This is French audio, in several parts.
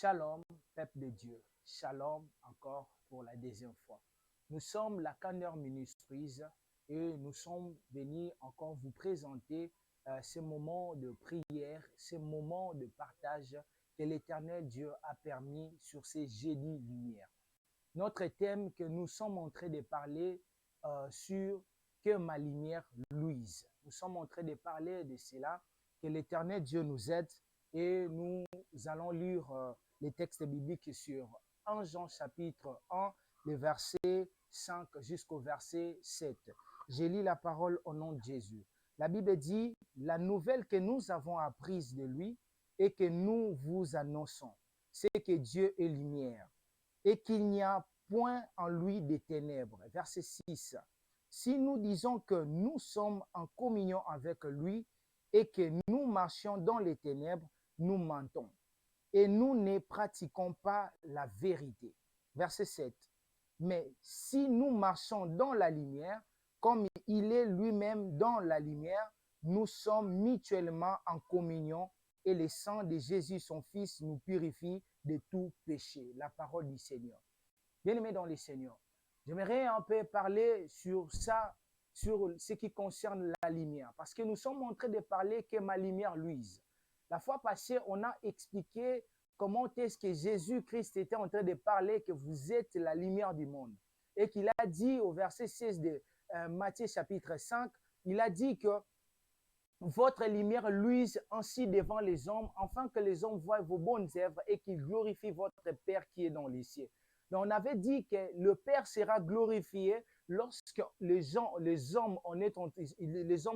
Shalom, peuple de Dieu. Shalom encore pour la deuxième fois. Nous sommes la Canner Ministries et nous sommes venus encore vous présenter ce moment de prière, ce moment de partage que l'Éternel Dieu a permis sur ces jeudis lumière. Notre thème que nous sommes en train de parler sur que ma lumière luise. Nous sommes en train de parler de cela, que l'Éternel Dieu nous aide et nous allons lire les textes bibliques sur 1 Jean chapitre 1, le verset 5 jusqu'au verset 7. Je lis la parole au nom de Jésus. La Bible dit, la nouvelle que nous avons apprise de lui et que nous vous annonçons, c'est que Dieu est lumière et qu'il n'y a point en lui de ténèbres. Verset 6. Si nous disons que nous sommes en communion avec lui et que nous marchions dans les ténèbres, nous mentons et nous ne pratiquons pas la vérité. Verset 7. Mais si nous marchons dans la lumière, comme il est lui-même dans la lumière, nous sommes mutuellement en communion et le sang de Jésus, son Fils, nous purifie de tout péché. La parole du Seigneur. Bien-aimés dans le Seigneur, j'aimerais un peu parler sur ça, sur ce qui concerne la lumière, parce que nous sommes en train de parler que ma lumière luise. La fois passée, on a expliqué comment est-ce que Jésus-Christ était en train de parler que vous êtes la lumière du monde. Et qu'il a dit au verset 16 de Matthieu chapitre 5, il a dit que votre lumière luise ainsi devant les hommes, afin que les hommes voient vos bonnes œuvres et qu'ils glorifient votre Père qui est dans les cieux. Donc on avait dit que le Père sera glorifié lorsque les hommes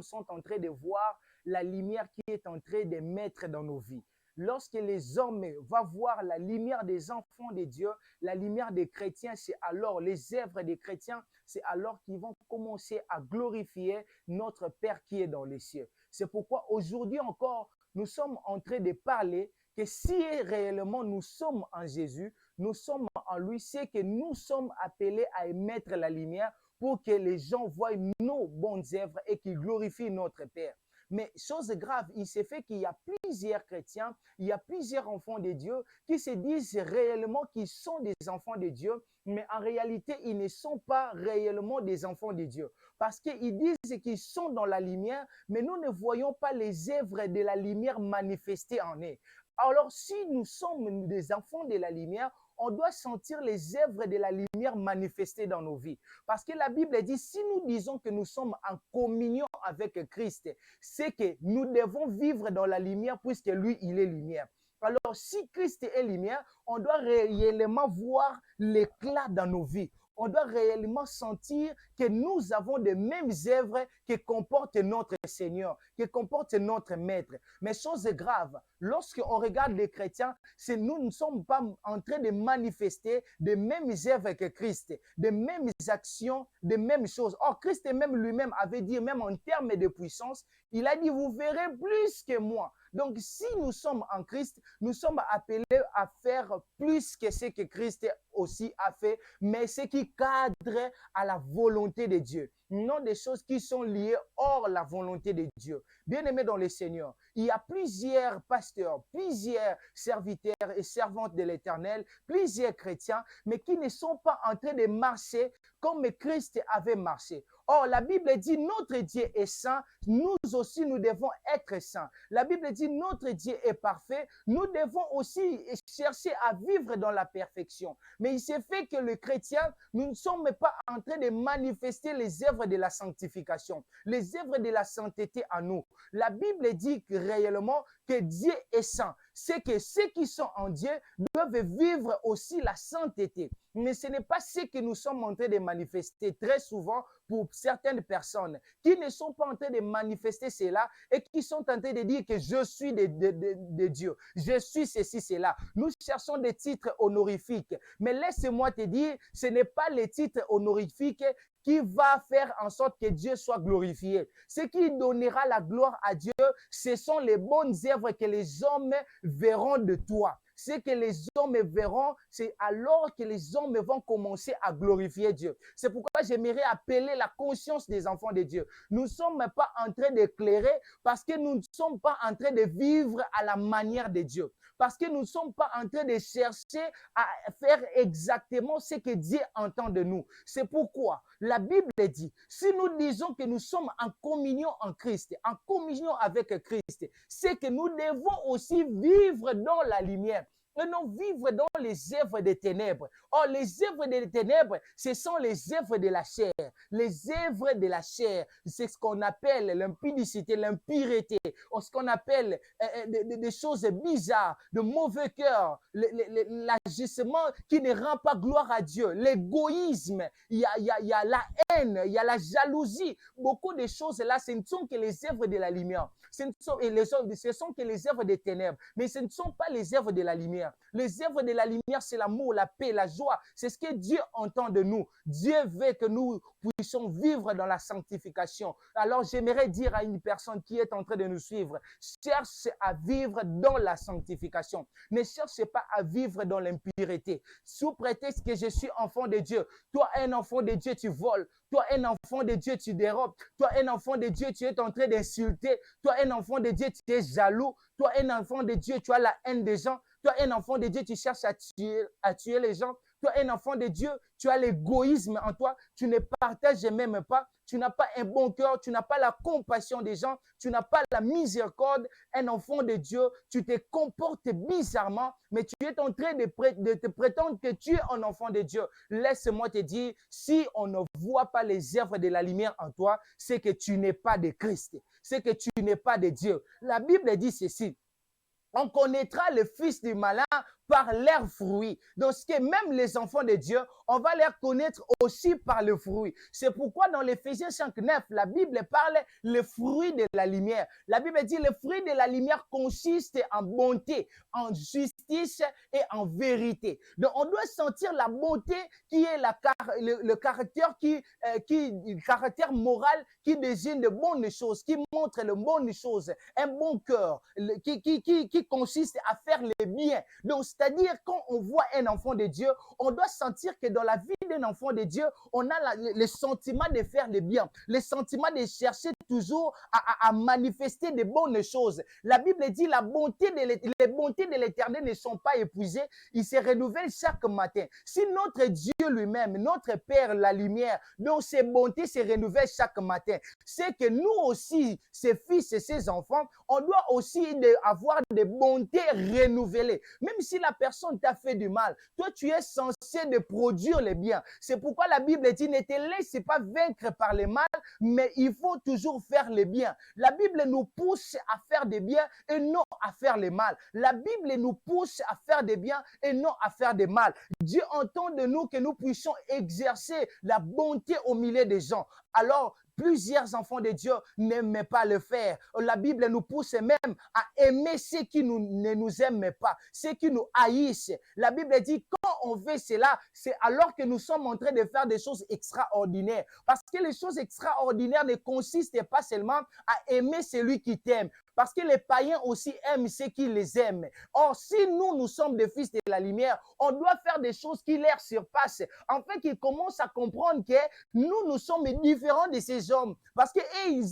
sont en train de voir la lumière qui est en train de mettre dans nos vies. Lorsque les hommes vont voir la lumière des enfants de Dieu, la lumière des chrétiens, c'est alors les œuvres des chrétiens, c'est alors qu'ils vont commencer à glorifier notre Père qui est dans les cieux. C'est pourquoi aujourd'hui encore, nous sommes en train de parler que si réellement nous sommes en Jésus, nous sommes en lui, c'est que nous sommes appelés à émettre la lumière pour que les gens voient nos bonnes œuvres et qu'ils glorifient notre Père. Mais chose grave, il s'est fait qu'il y a plusieurs chrétiens, il y a plusieurs enfants de Dieu qui se disent réellement qu'ils sont des enfants de Dieu, mais en réalité, ils ne sont pas réellement des enfants de Dieu. Parce qu'ils disent qu'ils sont dans la lumière, mais nous ne voyons pas les œuvres de la lumière manifestées en eux. Alors, si nous sommes des enfants de la lumière, on doit sentir les œuvres de la lumière manifestées dans nos vies. Parce que la Bible dit, si nous disons que nous sommes en communion avec Christ, c'est que nous devons vivre dans la lumière puisque lui, il est lumière. Alors, si Christ est lumière, on doit réellement voir l'éclat dans nos vies. On doit réellement sentir que nous avons les mêmes œuvres que comporte notre Seigneur, que comporte notre Maître. Mais chose grave, lorsqu'on regarde les chrétiens, nous ne sommes pas en train de manifester les mêmes œuvres que Christ, les mêmes actions, les mêmes choses. Or, Christ même lui-même avait dit, même en termes de puissance, il a dit, vous verrez plus que moi. Donc, si nous sommes en Christ, nous sommes appelés à faire plus que ce que Christ aussi a fait, mais ce qui cadre à la volonté de Dieu. Non des choses qui sont liées hors la volonté de Dieu. Bien-aimés dans le Seigneur, il y a plusieurs pasteurs, plusieurs serviteurs et servantes de l'Éternel, plusieurs chrétiens, mais qui ne sont pas en train de marcher comme Christ avait marché. Or, la Bible dit, notre Dieu est saint, nous aussi nous devons être saints. La Bible dit, notre Dieu est parfait, nous devons aussi chercher à vivre dans la perfection. Mais il s'est fait que le chrétien, nous ne sommes pas en train de manifester les œuvres de la sanctification, les œuvres de la sainteté en nous. La Bible dit que réellement que Dieu est saint. C'est que ceux qui sont en Dieu doivent vivre aussi la sainteté. Mais ce n'est pas ce que nous sommes en train de manifester très souvent pour certaines personnes qui ne sont pas en train de manifester cela et qui sont en train de dire que je suis de Dieu, je suis ceci, cela. Nous cherchons des titres honorifiques, mais laisse-moi te dire, ce n'est pas les titres honorifiques qui va faire en sorte que Dieu soit glorifié. Ce qui donnera la gloire à Dieu, ce sont les bonnes œuvres que les hommes verront de toi. ce que les hommes verront, c'est alors que les hommes vont commencer à glorifier Dieu. C'est pourquoi j'aimerais appeler la conscience des enfants de Dieu. Nous ne sommes pas en train d'éclairer parce que nous ne sommes pas en train de vivre à la manière de Dieu. Parce que nous ne sommes pas en train de chercher à faire exactement ce que Dieu entend de nous. C'est pourquoi la Bible dit, si nous disons que nous sommes en communion en Christ, en communion avec Christ, c'est que nous devons aussi vivre dans la lumière. Et non vivre dans les œuvres des ténèbres. Or, les œuvres des ténèbres, ce sont les œuvres de la chair. Les œuvres de la chair, c'est ce qu'on appelle l'impudicité, l'impureté, ou ce qu'on appelle des choses bizarres, de mauvais cœur, l'agissement qui ne rend pas gloire à Dieu, l'égoïsme, il y a la haine, il y a la jalousie. Beaucoup de choses là, ce ne sont que les œuvres de la lumière. Ce sont que les œuvres des ténèbres, mais ce ne sont pas les œuvres de la lumière. Les œuvres de la lumière, c'est l'amour, la paix, la joie. C'est ce que Dieu entend de nous. Dieu veut que nous puissions vivre dans la sanctification. Alors, j'aimerais dire à une personne qui est en train de nous suivre, cherche à vivre dans la sanctification. Ne cherche pas à vivre dans l'impureté. Sous prétexte que je suis enfant de Dieu. Toi, un enfant de Dieu, tu voles. Toi, un enfant de Dieu, tu dérobes. Toi, un enfant de Dieu, tu es en train d'insulter. Toi, un enfant de Dieu, tu es jaloux. Toi, un enfant de Dieu, tu as la haine des gens. Toi, un enfant de Dieu, tu cherches à tuer les gens. Toi, un enfant de Dieu, tu as l'égoïsme en toi. Tu ne partages même pas. Tu n'as pas un bon cœur. Tu n'as pas la compassion des gens. Tu n'as pas la miséricorde. Un enfant de Dieu, tu te comportes bizarrement, mais tu es en train de te prétendre que tu es un enfant de Dieu. Laisse-moi te dire, si on ne voit pas les œuvres de la lumière en toi, c'est que tu n'es pas de Christ. C'est que tu n'es pas de Dieu. La Bible dit ceci. On connaîtra le fils du malin par leurs fruits. Donc, ce que même les enfants de Dieu, on va les connaître aussi par le fruit. C'est pourquoi dans l'Éphésiens 5:9, la Bible parle le fruit de la lumière. La Bible dit le fruit de la lumière consiste en bonté, en justice et en vérité. Donc, on doit sentir la bonté qui est le caractère caractère moral qui désigne de bonnes choses, qui montre les bonnes choses, un bon cœur, qui consiste à faire le bien. Donc, c'est-à-dire, quand on voit un enfant de Dieu, on doit sentir que dans la vie d'un enfant de Dieu, on a le sentiment de faire le bien, le sentiment de chercher toujours à manifester de bonnes choses. La Bible dit les bontés de l'Éternel ne sont pas épuisées, ils se renouvellent chaque matin. Si notre Dieu lui-même, notre Père, la lumière, dont ses bontés se renouvellent chaque matin, c'est que nous aussi, ses fils et ses enfants, on doit aussi avoir des bontés renouvelées. Même si la personne t'a fait du mal, toi tu es censé de produire le bien. C'est pourquoi la Bible dit ne te laisse pas vaincre par le mal, mais il faut toujours faire le bien. La Bible nous pousse à faire des biens et non à faire le mal. La Bible nous pousse à faire des biens et non à faire des mal. Dieu entend de nous que nous puissions exercer la bonté au milieu des gens. Alors, plusieurs enfants de Dieu n'aiment pas le faire. La Bible nous pousse même à aimer ceux qui ne nous aiment pas, ceux qui nous haïssent. La Bible dit quand on fait cela, c'est alors que nous sommes en train de faire des choses extraordinaires. Parce que les choses extraordinaires ne consistent pas seulement à aimer celui qui t'aime. Parce que les païens aussi aiment ceux qui les aiment. Or, si nous sommes des fils de la lumière, on doit faire des choses qui leur surpassent. En fait, qu'ils commencent à comprendre que nous sommes différents de ces hommes. Parce que ils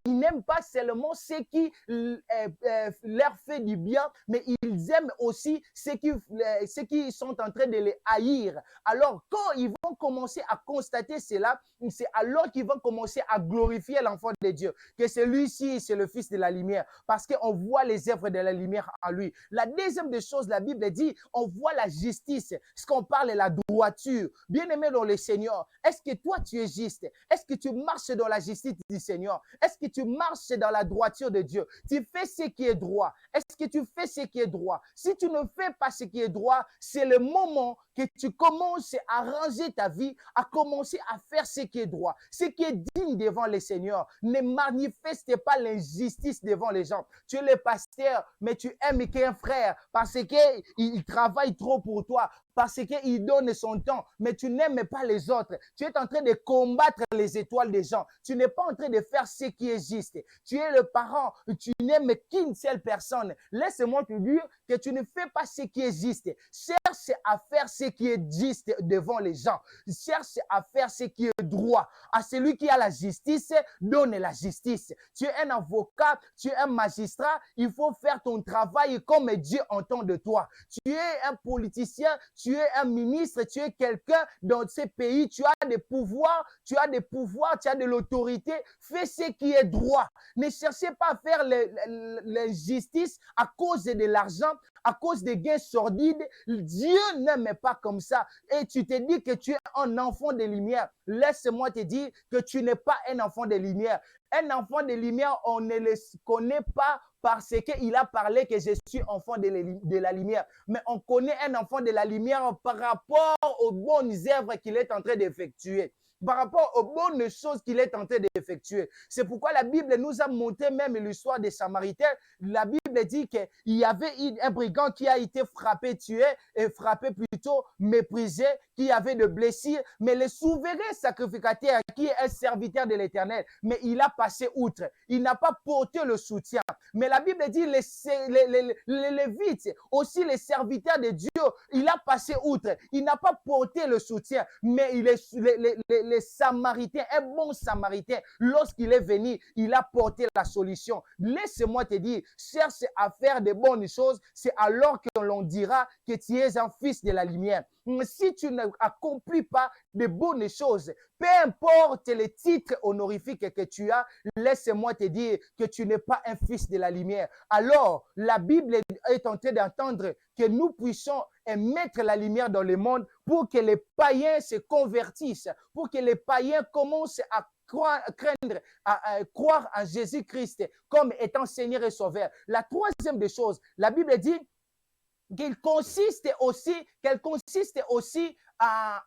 n'aiment pas seulement ceux qui leur fait du bien, mais ils aiment aussi ceux qui sont en train de les haïr. Alors, quand ils vont commencer à constater cela, c'est alors qu'ils vont commencer à glorifier l'enfant de Dieu. Que celui-ci, c'est le fils de la lumière. Parce qu'on voit les œuvres de la lumière en lui. La deuxième des choses, la Bible dit, on voit la justice. Ce qu'on parle est la droiture. Bien-aimé dans le Seigneur, est-ce que toi, tu es juste? Est-ce que tu marches dans la justice du Seigneur? Est-ce que tu marches dans la droiture de Dieu? Tu fais ce qui est droit. Est-ce que tu fais ce qui est droit? Si tu ne fais pas ce qui est droit, c'est le moment que tu commences à ranger ta vie, à commencer à faire ce qui est droit, ce qui est digne devant le Seigneur. Ne manifeste pas l'injustice devant les gens. Tu es le pasteur, mais tu aimes qu'un frère parce qu'il travaille trop pour toi, parce qu'il donne son temps, mais tu n'aimes pas les autres. Tu es en train de combattre les étoiles des gens. Tu n'es pas en train de faire ce qui est juste. Tu es le parent, tu n'aimes qu'une seule personne. Laisse-moi te dire que tu ne fais pas ce qui est juste. Cherche à faire ce qui est juste devant les gens. Cherche à faire ce qui est droit. À celui qui a la justice, donne la justice. Tu es un avocat, tu es un magistrat, il faut faire ton travail comme Dieu entend de toi. Tu es un politicien, tu es un ministre, tu es quelqu'un dans ce pays, tu as des pouvoirs, tu as de l'autorité. Fais ce qui est droit. Ne cherchez pas à faire l'injustice à cause de l'argent, à cause des gains sordides. Dieu n'aime pas comme ça. Et tu te dis que tu es un enfant de lumière. Laisse-moi te dire que tu n'es pas un enfant de lumière. Un enfant de lumière, on ne le connaît pas parce qu'il a parlé que je suis enfant de la lumière. Mais on connaît un enfant de la lumière par rapport aux bonnes œuvres qu'il est en train d'effectuer, par rapport aux bonnes choses qu'il est en train d'effectuer. C'est pourquoi la Bible nous a montré même l'histoire des Samaritains. La Bible dit qu'il y avait un brigand qui a été frappé, tué, et frappé plutôt, méprisé, qui avait de blessures, mais le souverain sacrificateur, qui est un serviteur de l'Éternel, mais il a passé outre. Il n'a pas porté le soutien. Mais la Bible dit les Lévites, aussi les serviteurs de Dieu, il a passé outre. Il n'a pas porté le soutien, mais les Samaritains, un bon Samaritain, lorsqu'il est venu, il a porté la solution. Laisse-moi te dire, cherche à faire de bonnes choses, c'est alors que l'on dira que tu es un fils de la lumière. Si tu n'accomplis pas de bonnes choses, peu importe les titres honorifiques que tu as, laisse-moi te dire que tu n'es pas un fils de la lumière. Alors, la Bible est en train d'entendre que nous puissions mettre la lumière dans le monde pour que les païens se convertissent, pour que les païens commencent à croire en Jésus-Christ comme étant Seigneur et Sauveur. La troisième des choses, la Bible dit qu'elle consiste aussi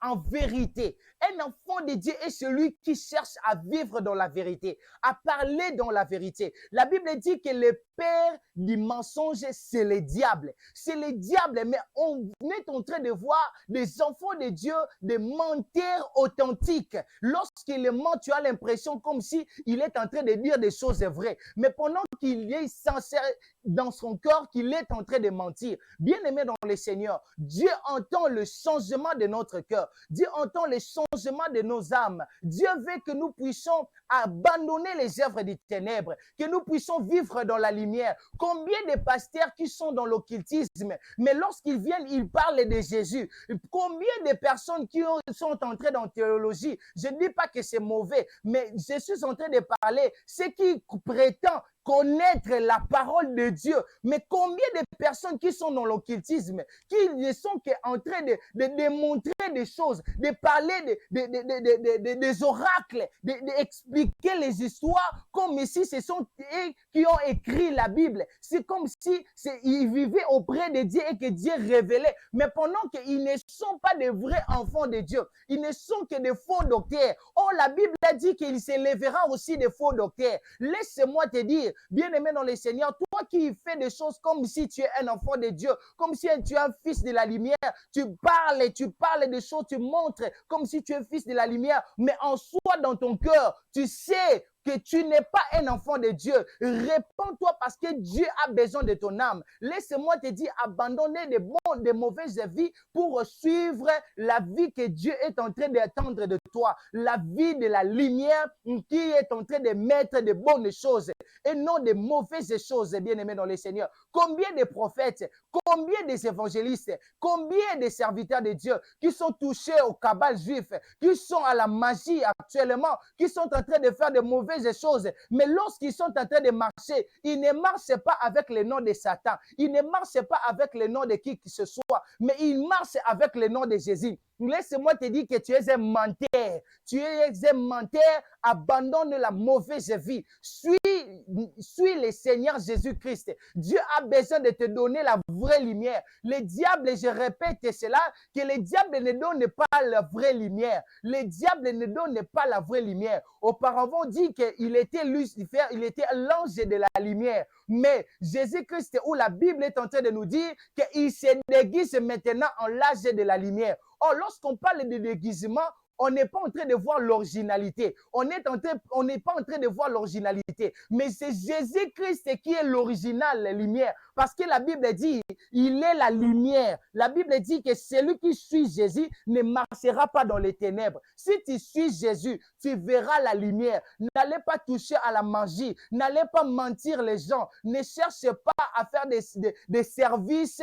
en vérité. Un enfant de Dieu est celui qui cherche à vivre dans la vérité, à parler dans la vérité. La Bible dit que le père du mensonge, c'est le diable. C'est le diable, mais on est en train de voir des enfants de Dieu, des menteurs authentiques. Lorsqu'il ment, tu as l'impression comme si il est en train de dire des choses vraies. Mais pendant qu'il est sincère dans son cœur, qu'il est en train de mentir. Bien-aimé dans le Seigneur, Dieu entend le changement de notre cœur. Dieu entend le changement de nos âmes. Dieu veut que nous puissions abandonner les œuvres des ténèbres, que nous puissions vivre dans la lumière. Combien de pasteurs qui sont dans l'occultisme, mais lorsqu'ils viennent, ils parlent de Jésus. Combien de personnes qui sont entrées dans la théologie, je ne dis pas que c'est mauvais, mais je suis en train de parler, ceux qui prétendent connaître la parole de Dieu. Mais combien de personnes qui sont dans l'occultisme, qui ne sont qu'en train de démontrer des choses, de parler des oracles, d'expliquer les histoires comme si ce sont eux qui ont écrit la Bible. C'est comme si ils vivaient auprès de Dieu et que Dieu révélait. Mais pendant qu'ils ne sont pas des vrais enfants de Dieu, ils ne sont que des faux docteurs. Oh, la Bible a dit qu'il s'élèvera aussi des faux docteurs. Laisse-moi te dire, bien-aimé dans le Seigneur, toi qui fais des choses comme si tu es un enfant de Dieu, comme si tu es un fils de la lumière, tu parles des choses, tu montres comme si tu es fils de la lumière, mais en soi, dans ton cœur, tu sais que tu n'es pas un enfant de Dieu. Répands-toi parce que Dieu a besoin de ton âme. Laisse-moi te dire, abandonner des mauvaises vies pour suivre la vie que Dieu est en train d'attendre de toi. La vie de la lumière qui est en train de mettre de bonnes choses et non de mauvaises choses, bien-aimés dans le Seigneur. Combien de prophètes, combien des évangélistes, combien de serviteurs de Dieu qui sont touchés au cabal juif, qui sont à la magie actuellement, qui sont en train de faire de mauvaises choses, mais lorsqu'ils sont en train de marcher, ils ne marchent pas avec le nom de Satan, ils ne marchent pas avec le nom de qui que ce soit, mais ils marchent avec le nom de Jésus. Laisse-moi te dire que tu es un menteur. Tu es un menteur. Abandonne la mauvaise vie. Suis le Seigneur Jésus-Christ. Dieu a besoin de te donner la vraie lumière. Le diable, je répète cela, que le diable ne donne pas la vraie lumière. Le diable ne donne pas la vraie lumière. Auparavant, on dit qu'il était Lucifer, il était l'ange de la lumière. Mais Jésus-Christ, où la Bible est en train de nous dire qu'il se déguise maintenant en l'âge de la lumière. Or, lorsqu'on parle de déguisement, on n'est pas en train de voir l'originalité. On n'est pas en train de voir l'originalité. Mais c'est Jésus-Christ qui est l'original, la lumière. Parce que la Bible dit, il est la lumière. La Bible dit que celui qui suit Jésus ne marchera pas dans les ténèbres. Si tu suis Jésus, tu verras la lumière. N'allez pas toucher à la magie. N'allez pas mentir les gens. Ne cherchez pas à faire des services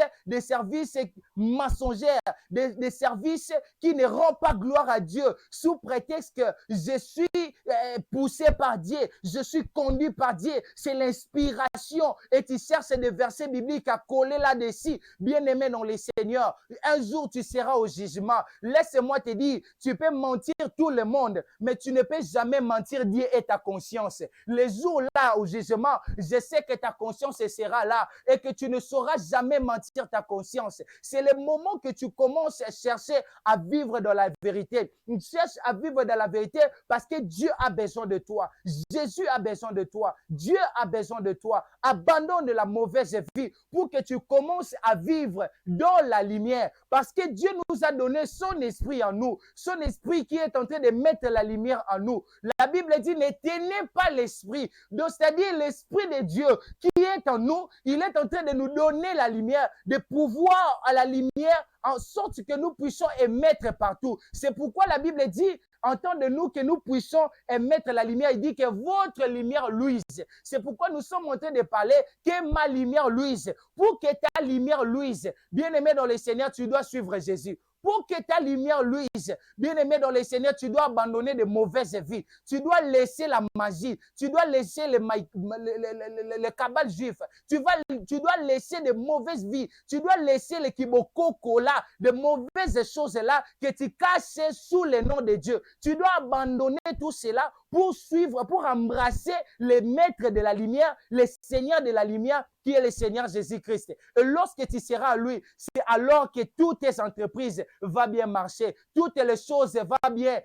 mensongers, des services qui ne rendent pas gloire à Dieu sous prétexte que je suis poussé par Dieu, je suis conduit par Dieu. C'est l'inspiration et tu cherches des versets bibliques à coller là-dessus. Bien-aimé dans les Seigneurs, un jour tu seras au jugement. Laisse-moi te dire, tu peux mentir tout le monde, mais tu ne peux jamais mentir Dieu et ta conscience. Les jours là au jugement, je sais que ta conscience sera là et que tu ne sauras jamais mentir ta conscience. C'est le moment que tu commences à chercher à vivre dans la vérité. Tu cherches à vivre dans la vérité parce que Dieu a besoin de toi. Jésus a besoin de toi. Dieu a besoin de toi. Abandonne la mauvaise vie pour que tu commences à vivre dans la lumière. Parce que Dieu nous a donné son esprit en nous. Son esprit qui est en train de mettre la lumière en nous. La Bible dit, ne tenez pas l'esprit. Donc, c'est-à-dire l'esprit de Dieu qui est en nous. Il est en train de nous donner la lumière, de pouvoir à la lumière en sorte que nous puissions émettre partout. C'est pourquoi la Bible dit, en temps de nous, que nous puissions émettre la lumière. Il dit que votre lumière luise. C'est pourquoi nous sommes en train de parler que ma lumière luise. Pour que ta lumière luise, bien-aimé dans le Seigneur, tu dois suivre Jésus. Pour que ta lumière luise, bien-aimé dans le Seigneur, tu dois abandonner de mauvaises vies. Tu dois laisser la magie. Tu dois laisser le cabal juif. Tu dois laisser de mauvaises vies. Tu dois laisser le kibokoko là, de mauvaises choses là que tu caches sous le nom de Dieu. Tu dois abandonner tout cela pour suivre, pour embrasser le maître de la lumière, le Seigneur de la lumière, qui est le Seigneur Jésus-Christ. Et lorsque tu seras à lui, c'est alors que toutes tes entreprises vont bien marcher, toutes les choses vont bien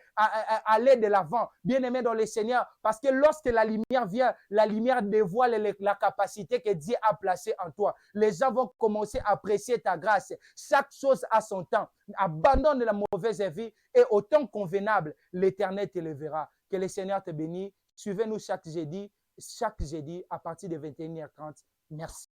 aller de l'avant. Bien-aimé dans le Seigneur, parce que lorsque la lumière vient, la lumière dévoile la capacité que Dieu a placée en toi. Les gens vont commencer à apprécier ta grâce. Chaque chose a son temps. Abandonne la mauvaise vie et au temps convenable, l'Éternel te lèvera. Que le Seigneur te bénisse. Suivez-nous chaque jeudi à partir de 21h30. Merci.